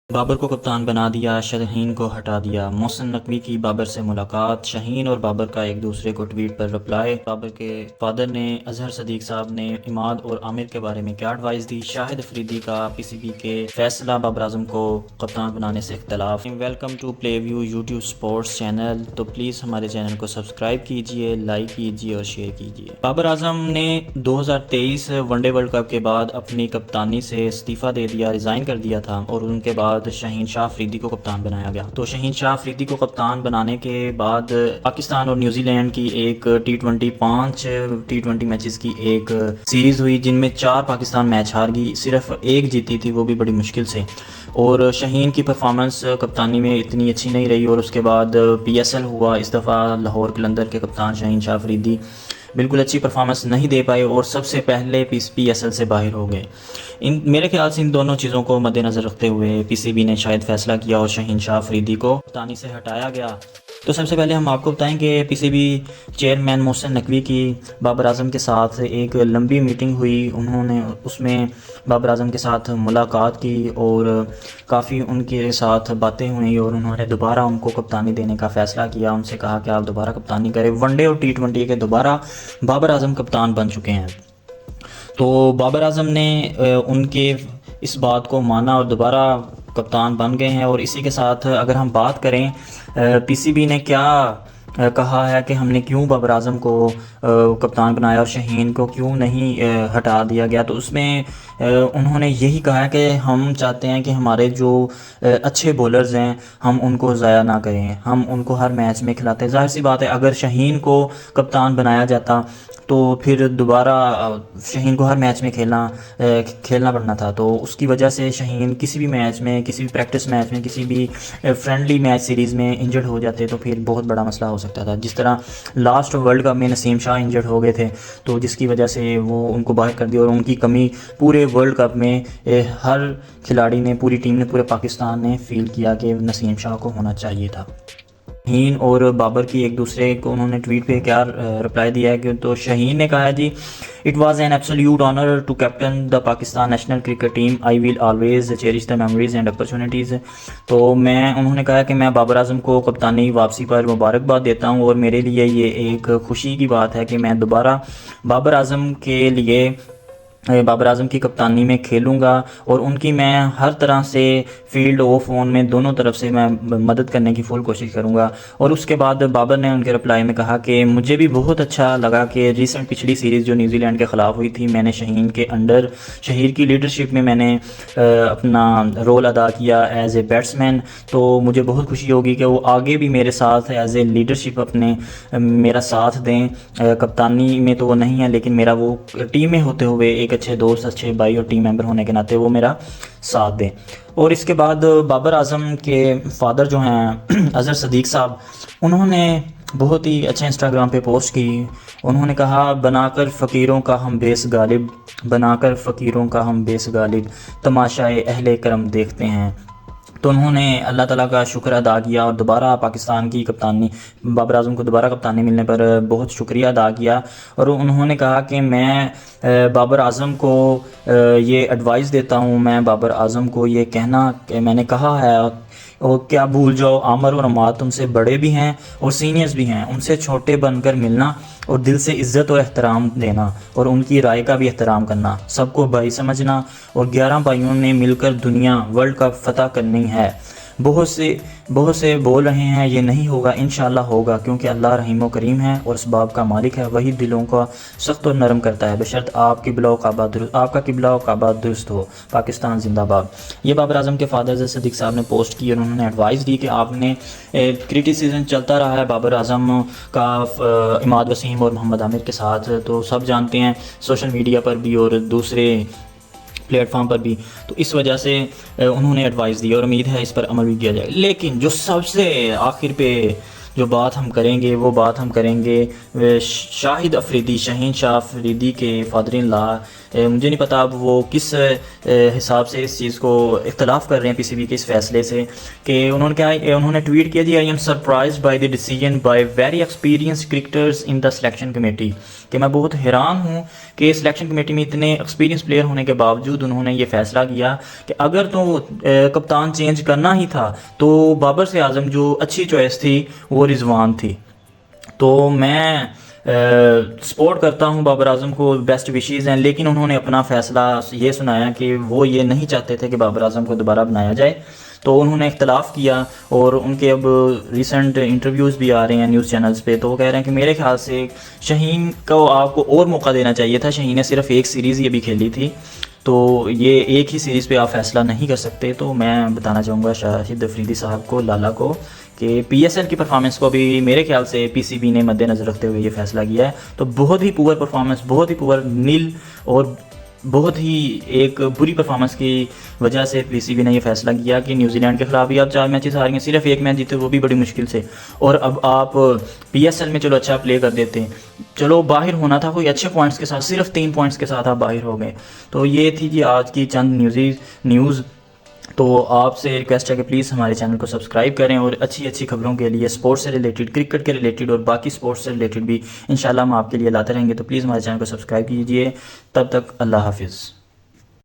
بابر کو کپتان بنا دیا، شاہین کو ہٹا دیا۔ محسن نقوی کی بابر سے ملاقات، شاہین اور بابر کا ایک دوسرے کو ٹویٹ پر رپلائی۔ بابر کے فادر نے اظہر صدیق صاحب نے عماد اور عامر کے بارے میں کیا ایڈوائز دی؟ شاہد افریدی کا پی سی بی کے فیصلہ، بابر اعظم کو کپتان بنانے سے اختلاف۔ Welcome to Play View YouTube sports channel, تو پلیز ہمارے چینل کو سبسکرائب کیجئے، لائک کیجئے اور شیئر کیجئے۔ بابر اعظم نے 2023 ون ڈے ورلڈ کپ کے بعد اپنی کپتانی سے استعفیٰ دے دیا، ریزائن کر دیا تھا، اور ان کے بعد شاہین شاہ افریدی کو کپتان بنایا گیا۔ تو شاہین شاہ افریدی کو کپتان بنانے کے بعد پاکستان اور نیوزی لینڈ کی ایک پانچ T20 میچز کی ایک سیریز ہوئی، جن میں 4 پاکستان میچ ہار گئی، صرف ایک جیتی تھی، وہ بھی بڑی مشکل سے۔ اور شاہین کی پرفارمنس کپتانی میں اتنی اچھی نہیں رہی، اور اس کے بعد PSL ہوا، اس دفعہ لاہور قلندر کے کپتان شاہین شاہ افریدی بالکل اچھی پرفارمنس نہیں دے پائے اور سب سے پہلے PSL سے باہر ہو گئے۔ میرے خیال سے ان دونوں چیزوں کو مد نظر رکھتے ہوئے PCB نے شاید فیصلہ کیا اور شاہین شاہ افریدی کو کپتانی سے ہٹایا گیا۔ تو سب سے پہلے ہم آپ کو بتائیں کہ PCB چیئرمین محسن نقوی کی بابر اعظم کے ساتھ ایک لمبی میٹنگ ہوئی، انہوں نے اس میں بابر اعظم کے ساتھ ملاقات کی اور کافی ان کے ساتھ باتیں ہوئیں، اور انہوں نے دوبارہ ان کو کپتانی دینے کا فیصلہ کیا، ان سے کہا کہ آپ دوبارہ کپتانی کریں۔ ون ڈے اور T20 کے دوبارہ بابر اعظم کپتان بن چکے ہیں۔ تو بابر اعظم نے ان کے اس بات کو مانا اور دوبارہ کپتان بن گئے ہیں۔ اور اسی کے ساتھ اگر ہم بات کریں PCB نے کیا کہا ہے کہ ہم نے کیوں بابر اعظم کو کپتان بنایا اور شاہین کو کیوں نہیں ہٹا دیا گیا، تو اس میں انہوں نے یہی کہا ہے کہ ہم چاہتے ہیں کہ ہمارے جو اچھے بولرز ہیں ہم ان کو ضائع نہ کریں، ہم ان کو ہر میچ میں کھلاتے ہیں۔ ظاہر سی بات ہے اگر شاہین کو کپتان بنایا جاتا تو پھر دوبارہ شاہین کو ہر میچ میں کھیلنا پڑنا تھا، تو اس کی وجہ سے شاہین کسی بھی میچ میں، کسی بھی پریکٹس میچ میں، کسی بھی فرینڈلی میچ سیریز میں انجرڈ ہو جاتے تو پھر بہت بڑا مسئلہ ہو سکتا تھا۔ جس طرح لاسٹ ورلڈ کپ میں نسیم شاہ انجرڈ ہو گئے تھے، تو جس کی وجہ سے وہ ان کو باہر کر دیا، اور ان کی کمی پورے ورلڈ کپ میں ہر کھلاڑی نے، پوری ٹیم نے، پورے پاکستان نے فیل کیا کہ نسیم شاہ کو ہونا چاہیے تھا۔ شاہین اور بابر کی ایک دوسرے کو انہوں نے ٹویٹ پہ کیا رپلائی دیا ہے کہ تو شاہین نے کہا ہے جی it was an absolute honour to captain the Pakistan national cricket team, I will always cherish the memories and opportunities. تو انہوں نے کہا کہ میں بابر اعظم کو کپتانی واپسی پر مبارکباد دیتا ہوں، اور میرے لیے یہ ایک خوشی کی بات ہے کہ میں دوبارہ بابر اعظم کے لیے بابر اعظم کی کپتانی میں کھیلوں گا، اور ان کی میں ہر طرح سے فیلڈ آف آن میں دونوں طرف سے میں مدد کرنے کی فل کوشش کروں گا۔ اور اس کے بعد بابر نے ان کے رپلائی میں کہا کہ مجھے بھی بہت اچھا لگا کہ ریسنٹ پچھلی سیریز جو نیوزی لینڈ کے خلاف ہوئی تھی، میں نے شاہین کے انڈر، شاہین کی لیڈرشپ میں نے اپنا رول ادا کیا ایز اے بیٹسمین، تو مجھے بہت خوشی ہوگی کہ وہ آگے بھی میرے ساتھ ایز اے لیڈرشپ میرا ساتھ دیں۔ کپتانی میں تو وہ نہیں ہے، لیکن میرا وہ ٹیم میں ہوتے ہوئے ایک اچھے دوست، اچھے بھائی اور ٹیم ممبر ہونے کے ناطے وہ میرا ساتھ دیں۔ اور اس کے بعد بابر اعظم کے فادر جو ہیں اظہر صدیق صاحب، انہوں نے بہت ہی اچھے انسٹاگرام پہ پوسٹ کی، انہوں نے کہا بنا کر فقیروں کا ہم بیس غالب، بنا کر فقیروں کا ہم بیس غالب، تماشائے اہل کرم دیکھتے ہیں۔ تو انہوں نے اللہ تعالیٰ کا شکر ادا کیا اور دوبارہ پاکستان کی کپتانی، بابر اعظم کو دوبارہ کپتانی ملنے پر بہت شکریہ ادا کیا، اور انہوں نے کہا کہ میں بابر اعظم کو یہ ایڈوائز دیتا ہوں، میں بابر اعظم کو یہ کہنا کہ میں نے کہا ہے اور کیا بھول جاؤ، عامر اور عماد تم سے بڑے بھی ہیں اور سینئرز بھی ہیں، ان سے چھوٹے بن کر ملنا اور دل سے عزت اور احترام دینا اور ان کی رائے کا بھی احترام کرنا، سب کو بھائی سمجھنا، اور 11 بھائیوں نے مل کر دنیا ورلڈ کپ فتح کرنی ہے۔ بہت سے بول رہے ہیں یہ نہیں ہوگا، انشاءاللہ ہوگا، کیونکہ اللہ رحیم و کریم ہے اور اسباب کا مالک ہے، وہی دلوں کا سخت اور نرم کرتا ہے، بشرط آپ کی قبلہ و کعبہ درست ہو۔ پاکستان زندہ باد۔ یہ بابر اعظم کے فادر صدیق صاحب نے پوسٹ کی، اور انہوں نے ایڈوائز دی کہ آپ نے کرٹیسزم چلتا رہا ہے بابر اعظم کا عماد وسیم اور محمد عامر کے ساتھ، تو سب جانتے ہیں سوشل میڈیا پر بھی اور دوسرے پلیٹ فارم پر بھی، تو اس وجہ سے انہوں نے ایڈوائز دی اور امید ہے اس پر عمل بھی کیا جائے۔ لیکن جو سب سے آخر پہ جو بات ہم کریں گے وہ بات ہم کریں گے شاہد افریدی، شاہین شاہ افریدی کے فادر ان لا مجھے نہیں پتا اب وہ کس حساب سے اس چیز کو اختلاف کر رہے ہیں پی سی بی کے اس فیصلے سے، کہ انہوں نے ٹویٹ کیا جی I am surprised by the decision by very experienced cricketers in the selection committee, کہ میں بہت حیران ہوں کہ سلیکشن کمیٹی میں اتنے ایکسپیرینس پلیئر ہونے کے باوجود انہوں نے یہ فیصلہ کیا کہ اگر تو کپتان چینج کرنا ہی تھا تو بابر سے اعظم جو اچھی چوائس تھی وہ رضوان تھی۔ تو میں سپورٹ کرتا ہوں بابر اعظم کو، بیسٹ وشیز ہیں، لیکن انہوں نے اپنا فیصلہ یہ سنایا کہ وہ یہ نہیں چاہتے تھے کہ بابر اعظم کو دوبارہ بنایا جائے، تو انہوں نے اختلاف کیا، اور ان کے اب ریسنٹ انٹرویوز بھی آ رہے ہیں نیوز چینلز پہ، تو وہ کہہ رہے ہیں کہ میرے خیال سے شہین کو آپ کو اور موقع دینا چاہیے تھا، شہین نے صرف ایک سیریز ہی ابھی کھیلی تھی، تو یہ ایک ہی سیریز پہ آپ فیصلہ نہیں کر سکتے۔ تو میں بتانا چاہوں گا شاہد افریدی صاحب کو، لالا کو، کہ پی ایس ایل کی پرفارمنس کو بھی میرے خیال سے پی سی بی نے مد نظر رکھتے ہوئے یہ فیصلہ کیا ہے، تو بہت ہی پور پرفارمنس، بہت ہی پور نیل، اور بہت ہی ایک بری پرفارمنس کی وجہ سے پی سی بی نے یہ فیصلہ کیا کہ نیوزی لینڈ کے خلاف بھی آپ 4 میچز ہار گئے، صرف ایک میچ جیتے وہ بھی بڑی مشکل سے، اور اب آپ پی ایس ایل میں چلو اچھا پلے کر دیتے ہیں، چلو باہر ہونا تھا کوئی اچھے پوائنٹس کے ساتھ، صرف 3 پوائنٹس کے ساتھ آپ باہر ہو گئے۔ تو یہ تھی جی آج کی چند نیوز۔ تو آپ سے ریکویسٹ ہے کہ پلیز ہمارے چینل کو سبسکرائب کریں، اور اچھی خبروں کے لیے اسپورٹس سے ریلیٹڈ، کرکٹ کے ریلیٹڈ اور باقی اسپورٹس سے ریلیٹڈ بھی انشاءاللہ ہم آپ کے لیے لاتے رہیں گے، تو پلیز ہمارے چینل کو سبسکرائب کیجیے۔ تب تک اللہ حافظ۔